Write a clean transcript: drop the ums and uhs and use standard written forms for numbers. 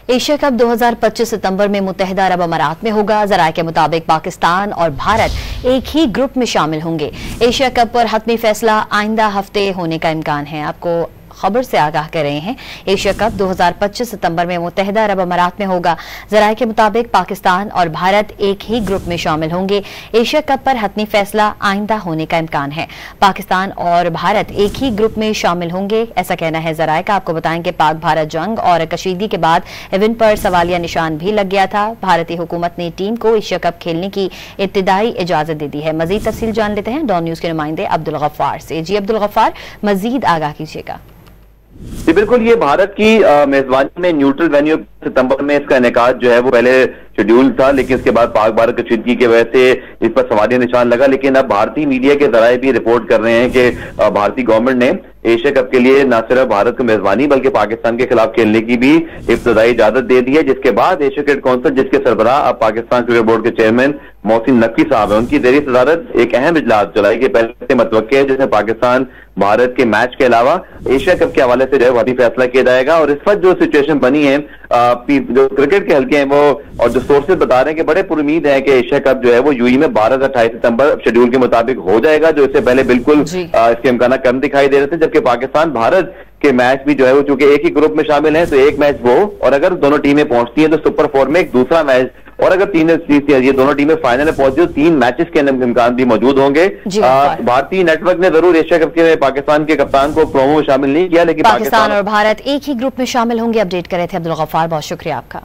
Asia cup 2025 सितंबर में मुत्तहिदा अरब अमारात में होगा। जराये के मुताबिक पाकिस्तान और भारत एक ही ग्रुप में शामिल होंगे। एशिया कप पर हतमी फैसला आइंदा हफ्ते होने का इम्कान है। आपको खबर से आगाह कर रहे हैं। एशिया कप 2025 सितंबर में मुत्तहिदा अरब अमारात में होगा। जराये के मुताबिक पाकिस्तान और भारत एक ही ग्रुप में शामिल होंगे। एशिया कप पर हतमी फैसला आइंदा होने का इम्कान है। पाकिस्तान और भारत एक ही ग्रुप में शामिल होंगे, ऐसा कहना है जराये का। आपको बताएं कि पाक भारत जंग और कशीदगी के बाद इवेंट पर सवालिया निशान भी लग गया था। भारतीय हुकूमत ने टीम को एशिया कप खेलने की इब्तिदाई इजाजत दे दी है। मजीद तफसील जान लेते हैं डॉन न्यूज के नुमाइंदे अब्दुल गफ्फार से। जी अब्दुल गफ्फार, मजीद आगाह कीजिएगा। जी बिल्कुल, ये भारत की मेजबानी में न्यूट्रल वेन्यू सितंबर में इसका इनेकाद जो है वो पहले शेड्यूल था, लेकिन इसके बाद पाक भारत कशीदगी की वजह से इस पर सवालिया निशान लगा। लेकिन अब भारतीय मीडिया के जराये भी रिपोर्ट कर रहे हैं कि भारतीय गवर्नमेंट ने एशिया कप के लिए न सिर्फ भारत को मेजबानी बल्कि पाकिस्तान के खिलाफ खेलने की भी इब्तदाई इजाजत दे दी है, जिसके बाद एशिया क्रिकेट काउंसिल, जिसके सरबराह अब पाकिस्तान क्रिकेट बोर्ड के चेयरमैन मोहसिन नकवी साहब है, उनकी जेर सदारत एक अहम इजलास चलाएगी। पहले से मतवक्के है जिसमें पाकिस्तान भारत के मैच के अलावा एशिया कप के हवाले से जो है वही फैसला किया जाएगा। और इस वक्त जो सिचुएशन बनी है, जो क्रिकेट के हल्के हैं वो और जो सोर्सेज बता रहे हैं कि बड़े पुरुमीद है कि एशिया कप जो है वो यूएई में 12 से 28 सितंबर शेड्यूल के मुताबिक हो जाएगा, जो इससे पहले बिल्कुल इसके इम्कान कम दिखाई दे रहे थे। जबकि पाकिस्तान भारत के मैच भी जो है वो चूंकि एक ही ग्रुप में शामिल है, तो एक मैच वो, और अगर दोनों टीमें पहुंचती हैं तो सुपर 4 में एक दूसरा मैच, और अगर ये दोनों टीमें फाइनल में पहुंची तो 3 मैचेस के इम्कान भी मौजूद होंगे। भारतीय नेटवर्क ने जरूर एशिया कप के पाकिस्तान के कप्तान को प्रोमो में शामिल नहीं किया, लेकिन पाकिस्तान और भारत एक ही ग्रुप में शामिल होंगे। अपडेट कर रहे थे अब्दुल गफ्फार, बहुत शुक्रिया आपका।